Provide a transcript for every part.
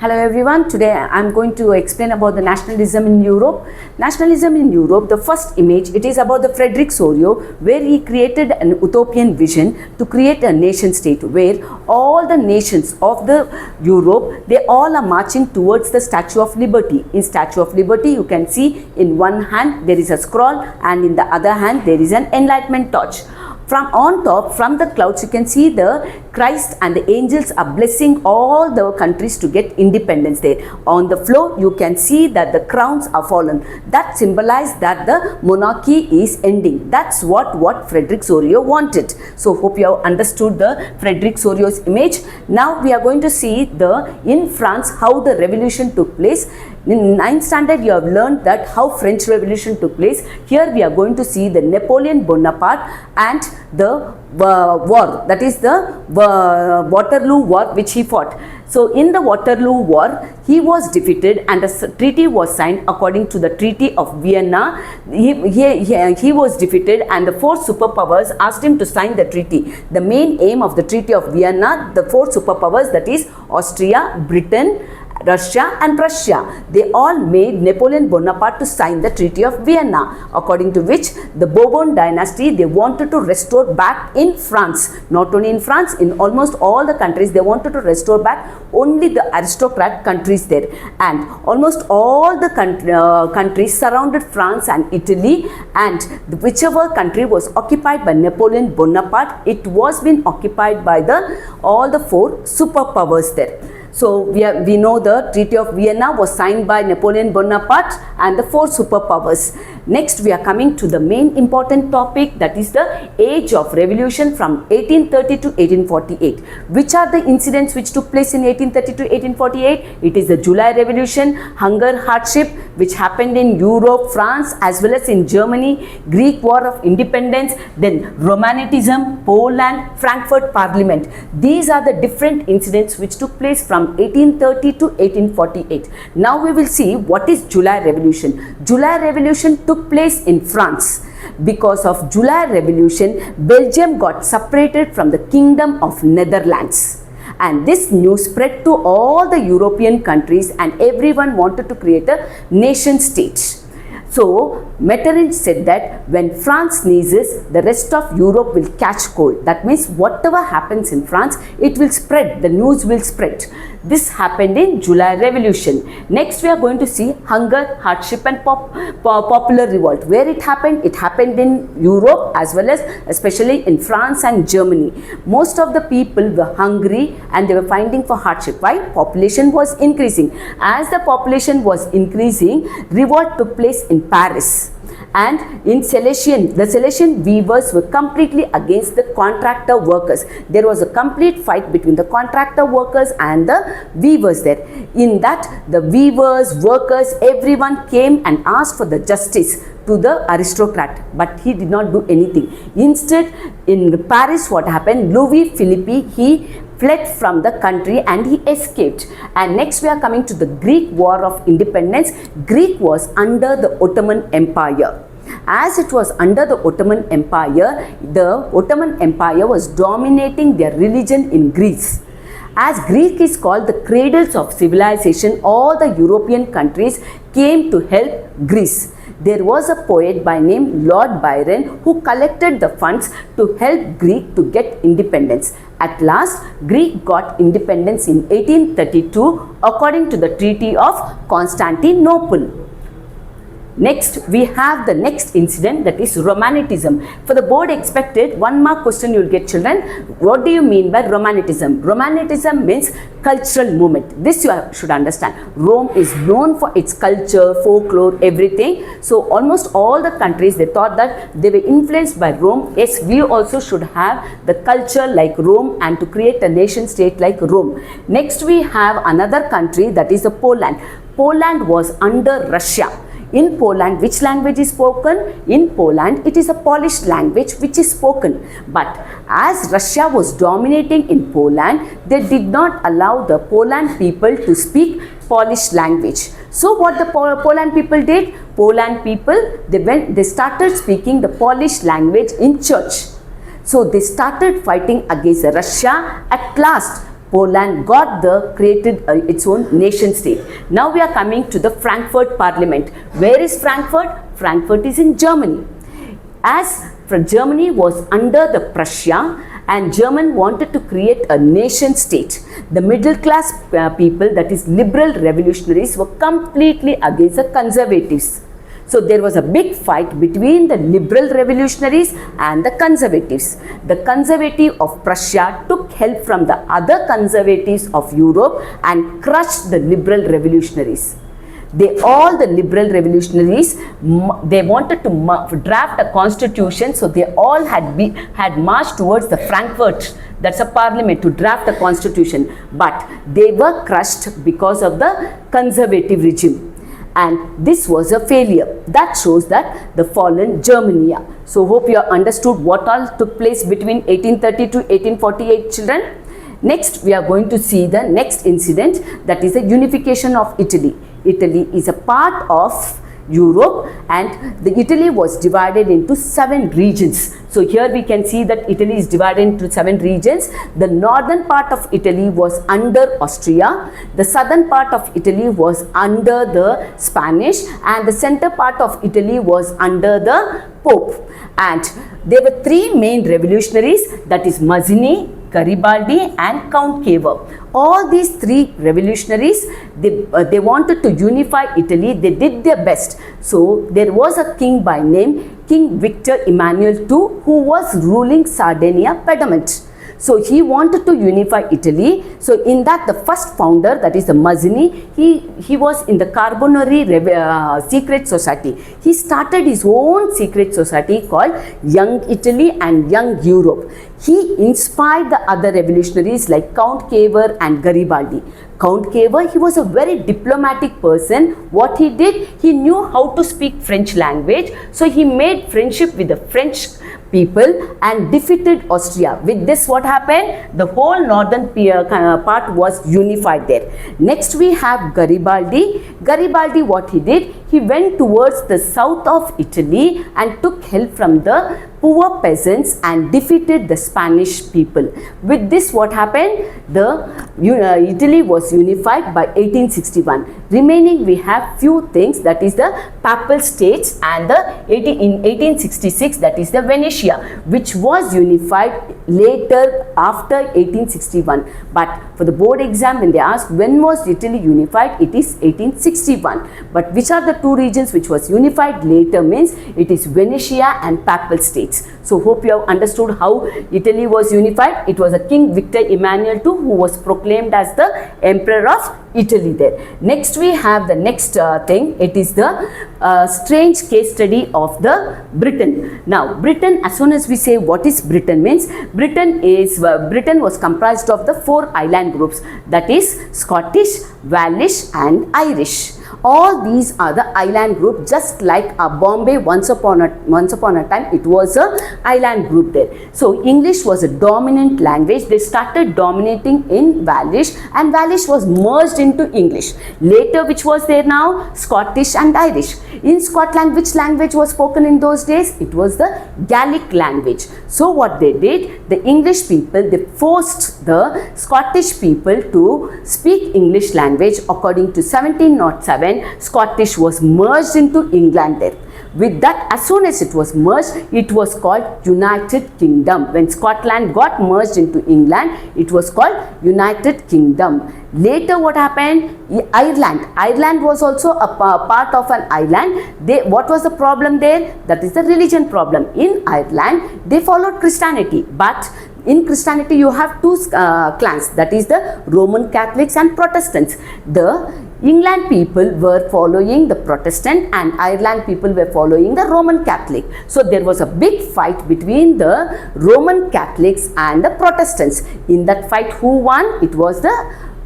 Hello everyone, today I am going to explain about the nationalism in Europe. Nationalism in Europe, the first image, it is about the Frederick Sorio, where he created an utopian vision to create a nation state where all the nations of the Europe, they all are marching towards the Statue of Liberty. In Statue of Liberty, you can see in one hand there is a scroll and in the other hand there is an enlightenment torch. From on top, from the clouds, you can see the Christ and the angels are blessing all the countries to get independence there. On the floor, you can see that the crowns are fallen. That symbolizes that the monarchy is ending. That's what Frederick Sorio wanted. So, hope you have understood the Frederick Sorio's image. Now, we are going to see in France how the revolution took place. In 9th standard, you have learned that how French Revolution took place. Here we are going to see the Napoleon Bonaparte and the war, that is the Waterloo War which he fought. So in the Waterloo War, he was defeated and a treaty was signed according to the Treaty of Vienna. He was defeated and the four superpowers asked him to sign the treaty. The main aim of the Treaty of Vienna, the four superpowers, that is Austria, Britain, Russia and Prussia, they all made Napoleon Bonaparte to sign the Treaty of Vienna, according to which the Bourbon dynasty, they wanted to restore back in France. Not only in France, in almost all the countries, they wanted to restore back only the aristocrat countries there. And almost all the countries surrounded France and Italy, and whichever country was occupied by Napoleon Bonaparte, it was been occupied by all the four superpowers there. So we know the Treaty of Vienna was signed by Napoleon Bonaparte and the four superpowers. Next, we are coming to the main important topic, that is the age of revolution from 1830 to 1848. Which are the incidents which took place in 1830 to 1848? It is the July Revolution, hunger, hardship, which happened in Europe, France as well as in Germany, Greek War of Independence, then Romanticism, Poland, Frankfurt Parliament. These are the different incidents which took place from 1830 to 1848. Now we will see what is July Revolution. July Revolution took place in France. Because of July Revolution, Belgium got separated from the Kingdom of Netherlands. And this news spread to all the European countries and everyone wanted to create a nation state. So, Metternich said that when France sneezes, the rest of Europe will catch cold. That means whatever happens in France, it will spread, the news will spread. This happened in July Revolution. Next, we are going to see hunger, hardship and popular revolt. Where it happened? It happened in Europe as well as especially in France and Germany. Most of the people were hungry and they were finding for hardship. Why? Population was increasing. As the population was increasing, revolt took place in Paris. And in Silesian, the Silesian weavers were completely against the contractor workers. There was a complete fight between the contractor workers and the weavers there. In that, the weavers, workers, everyone came and asked for the justice to the aristocrat, but he did not do anything. Instead, in Paris, what happened? Louis Philippe, he fled from the country and he escaped. And next we are coming to the Greek War of Independence. Greek was under the Ottoman Empire. As it was under the Ottoman Empire was dominating their religion in Greece. As Greek is called the cradles of civilization, all the European countries came to help Greece. There was a poet by name Lord Byron who collected the funds to help Greece to get independence. At last, Greece got independence in 1832 according to the Treaty of Constantinople. Next, we have the next incident, that is Romanticism. For the board expected, 1 mark question you will get, children. What do you mean by Romanticism? Romanticism means cultural movement. This you should understand. Rome is known for its culture, folklore, everything. So almost all the countries, they thought that they were influenced by Rome. Yes, we also should have the culture like Rome and to create a nation state like Rome. Next, we have another country, that is Poland. Poland was under Russia. In Poland, which language is spoken? In Poland, it is a Polish language which is spoken. But as Russia was dominating in Poland, they did not allow the Poland people to speak Polish language. So what the Poland people did? Poland people, they started speaking the Polish language in church. So they started fighting against Russia. At last, Poland got created its own nation state. Now we are coming to the Frankfurt Parliament. Where is Frankfurt? Frankfurt is in Germany. As Germany was under the Prussia and German wanted to create a nation state, the middle class people, that is liberal revolutionaries, were completely against the conservatives. So there was a big fight between the liberal revolutionaries and the conservatives. The conservative of Prussia took help from the other conservatives of Europe and crushed the liberal revolutionaries. All the liberal revolutionaries, they wanted to draft a constitution, so they all had marched towards the Frankfurt, that's a parliament, to draft a constitution, but they were crushed because of the conservative regime. And this was a failure. That shows that the fallen Germany. So hope you have understood what all took place between 1830 to 1848, children. Next, we are going to see the next incident, that is the unification of Italy. Italy is a part of Europe, and the Italy was divided into 7 regions. So here we can see that Italy is divided into 7 regions. The northern part of Italy was under Austria, the southern part of Italy was under the Spanish, and the center part of Italy was under the Pope. And there were 3 main revolutionaries, that is Mazzini, Garibaldi and Count Cavour. All these 3 revolutionaries, they wanted to unify Italy. They did their best. So there was a king by name King Victor Emmanuel II, who was ruling Sardinia Piedmont. So he wanted to unify Italy. So in that, the first founder, that is the Mazzini, he was in the Carbonari secret society. He started his own secret society called Young Italy and Young Europe. He inspired the other revolutionaries like Count Cavour and Garibaldi. Count Cavour, he was a very diplomatic person. What he did, he knew how to speak French language. So he made friendship with the French people and defeated Austria. With this, what happened? The whole northern part was unified there. Next, we have Garibaldi. Garibaldi, what he did? He went towards the south of Italy and took help from the poor peasants and defeated the Spanish people. With this, what happened? Italy was unified by 1861. Remaining, we have few things, that is the Papal States and in 1866, that is the Venetia, which was unified later after 1861. But for the board exam, when they ask when was Italy unified, it is 1861. But which are the 2 regions which was unified later means it is Venetia and Papal States. So hope you have understood how Italy was unified. It was a King Victor Emmanuel II who was proclaimed as the Emperor of Italy there. Next, we have the next thing. It is the strange case study of the Britain. Now, Britain, as soon as we say what is Britain means, Britain was comprised of the 4 island groups, that is Scottish, Welsh and Irish. All these are the island group, just like Bombay once upon a time it was a island group there. So English was a dominant language. They started dominating in Welsh, and Welsh was merged into English. Later, which was there now? Scottish and Irish. In Scotland, which language was spoken in those days? It was the Gaelic language. So what they did, the English people, they forced the Scottish people to speak English language. According to 1707, Scottish was merged into England there. With that, as soon as it was merged, it was called United Kingdom. When Scotland got merged into England, it was called United Kingdom. Later, what happened? Ireland. Ireland was also a part of an island. What was the problem there? That is the religion problem. In Ireland, they followed Christianity, but in Christianity, you have 2 clans, that is the Roman Catholics and Protestants. The England people were following the Protestant and Ireland people were following the Roman Catholic. So there was a big fight between the Roman Catholics and the Protestants. In that fight, who won? It was the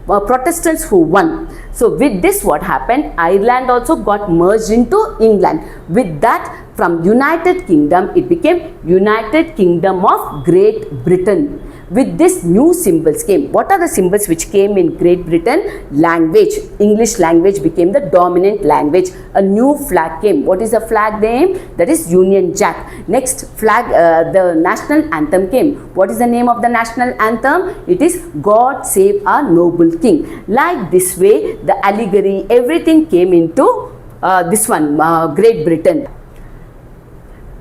Protestants who won. So with this, what happened? Ireland also got merged into England. With that, from United Kingdom, it became United Kingdom of Great Britain. With this, new symbols came. What are the symbols which came in Great Britain? Language. English language became the dominant language. A new flag came. What is the flag name? That is Union Jack. Next flag, the national anthem came. What is the name of the national anthem? It is God Save Our Noble King. Like this way, the allegory, everything came into this one, Great Britain.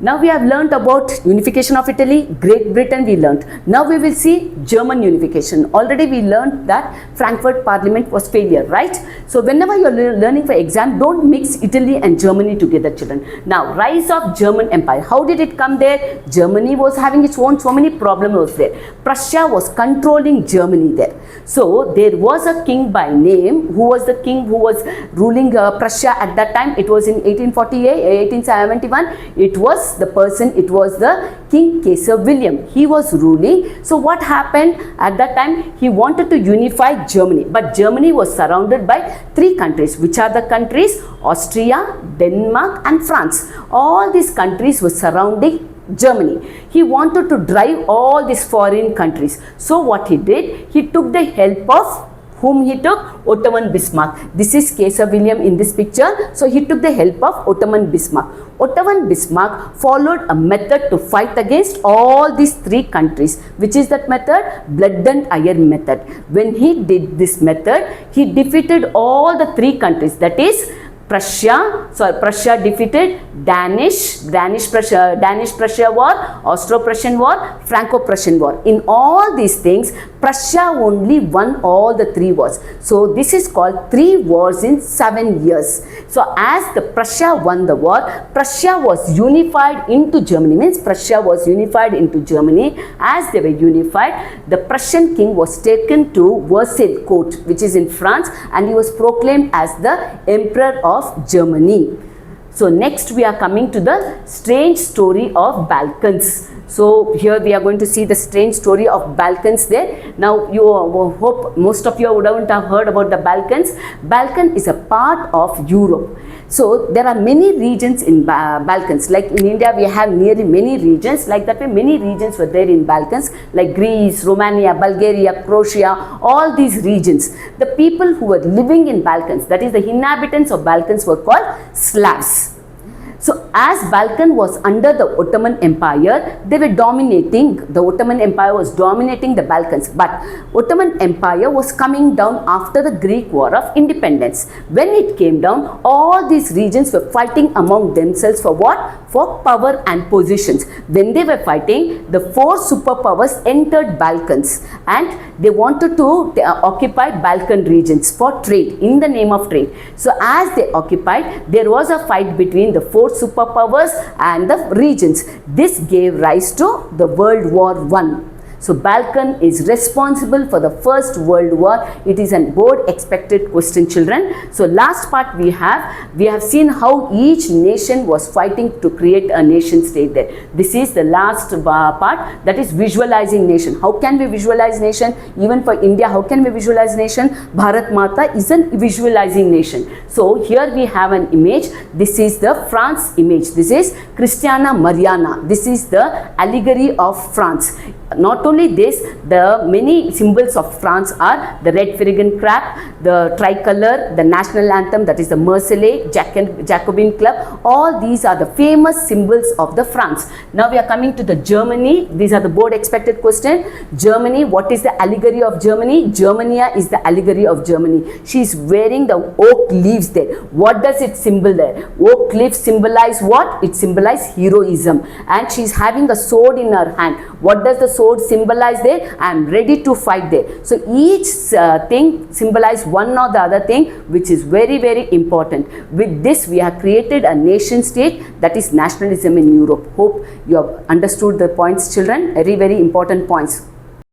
Now we have learnt about unification of Italy, Great Britain we learnt. Now we will see German unification. Already we learnt that Frankfurt Parliament was failure, right? So whenever you are learning for exam, don't mix Italy and Germany together, children. Now, rise of German Empire. How did it come there? Germany was having its own, so many problems was there. Prussia was controlling Germany there. So there was a king by name. Who was the king who was ruling Prussia at that time? It was in 1848, 1871. It was the person, it was the King Kaiser William. He was ruling. So what happened at that time? He wanted to unify Germany, but Germany was surrounded by 3 countries. Which are the countries? Austria, Denmark and France. All these countries were surrounding Germany. He wanted to drive all these foreign countries. So what he did? He took the help of whom he took? Ottoman Bismarck. This is Kaiser William in this picture. So he took the help of Ottoman Bismarck. Ottoman Bismarck followed a method to fight against all these 3 countries. Which is that method? Blood and iron method. When he did this method, he defeated all the 3 countries. That is Prussia defeated Danish-Prussia War, Austro-Prussian War, Franco-Prussian War. In all these things, Prussia only won all the 3 wars. So this is called 3 wars in 7 years. So as the Prussia won the war, Prussia was unified into Germany. Means Prussia was unified into Germany. As they were unified, the Prussian king was taken to Versailles court, which is in France, and he was proclaimed as the Emperor of Germany. So next we are coming to the strange story of Balkans. So here we are going to see the strange story of Balkans there. Now you hope most of you wouldn't have heard about the Balkans. Balkan is a part of Europe. So there are many regions in Balkans. Like in India we have nearly many regions. Like that way many regions were there in Balkans, like Greece, Romania, Bulgaria, Croatia, all these regions. The people who were living in Balkans, that is the inhabitants of Balkans, were called Slavs. So as Balkan was under the Ottoman Empire, they were dominating, the Ottoman Empire was dominating the Balkans, but Ottoman Empire was coming down after the Greek War of Independence. When it came down, all these regions were fighting among themselves for what? For power and positions. When they were fighting, the 4 superpowers entered Balkans and they wanted to occupy Balkan regions for trade, in the name of trade. So as they occupied, there was a fight between the 4 superpowers and the regions. This gave rise to the World War I. So Balkan is responsible for the First World War. It is a board expected question, children. So last part we have seen how each nation was fighting to create a nation state there. This is the last part, that is visualizing nation. How can we visualize nation? Even for India, how can we visualize nation? Bharat Mata is a visualizing nation. So here we have an image. This is the France image. This is Christiana Mariana. This is the allegory of France. Not only this, the many symbols of France are the red Firigan crab, the tricolor, the national anthem, that is the Marseillaise, Jacobin Club. All these are the famous symbols of the France. Now we are coming to the Germany. These are the board expected question. Germany, what is the allegory of Germany? Germania is the allegory of Germany. She is wearing the oak leaves there. What does it symbol there? Oak leaves symbolize what? It symbolizes heroism. And she is having a sword in her hand. What does the sword symbolize there? I am ready to fight there. So each thing symbolize one or the other thing, which is very, very important. With this, we have created a nation state, that is nationalism in Europe. Hope you have understood the points, children. Very, very important points.